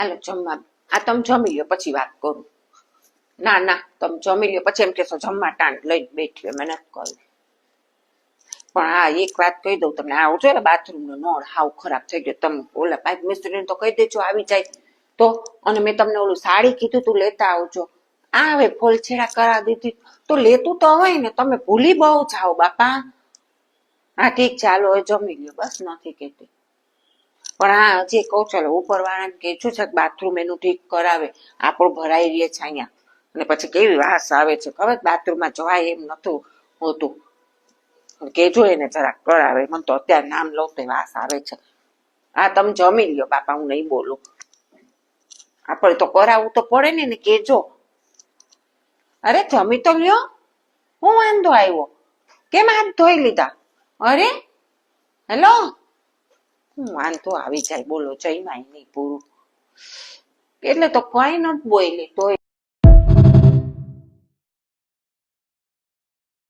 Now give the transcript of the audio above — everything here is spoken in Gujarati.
હાલો જમવા. આ તમે જમી લ્યો પછી વાત કરું. ના ના તમે જમી લ્યો પછી એમ કેશો જમવા ટાણ લઈને બેઠી હોય, મેં નથી કરવી. પણ હા એક વાત કહી દઉં તમને, આવું જો ને બાથરૂમ નો નળ હાવ ખરાબ થઈ ગયો. તમે ઓલા પાઇપ મિસ્ત્રીને તો કહી દેજો આવી જાય તો. અને મેં તમને ઓલું સાડી કીધું તું લેતા આવજો. આ હવે ફોલછેડા કરા દીધી તો લેતું તો હોય ને, તમે ભૂલી બહુ જાઓ બાપા. હા ઠીક છે હાલો હવે જમી લ્યો, બસ નથી કેતી. પણ હા હજી કહું ચાલો ઉપર વાળાને કેજો છે બાથરૂમ એનું ઠીક કરાવે. આપણું ભરાઈ રહે છે અહીંયા, અને પછી કેવી વાસ આવે છે ખબર, બાથરૂમમાં જવાય એમ નતું હોતું. કેજો એને જરાક કરાવે, મને તો અત્યારે નામ લઉં તો વાસ આવે છે. હા તમે જમી લ્યો બાપા, હું નહીં બોલું. આપણે તો કરાવવું તો પડે ને કેજો. અરે જમી તો લ્યો, હું વાંધો આવ્યો, કેમ હાથ ધોઈ લીધા? અરે હેલો, હું વાંધો આવી જાય બોલો, જઈમાય નહીં પૂરું એટલે તો કઈ નથી બોલી તોય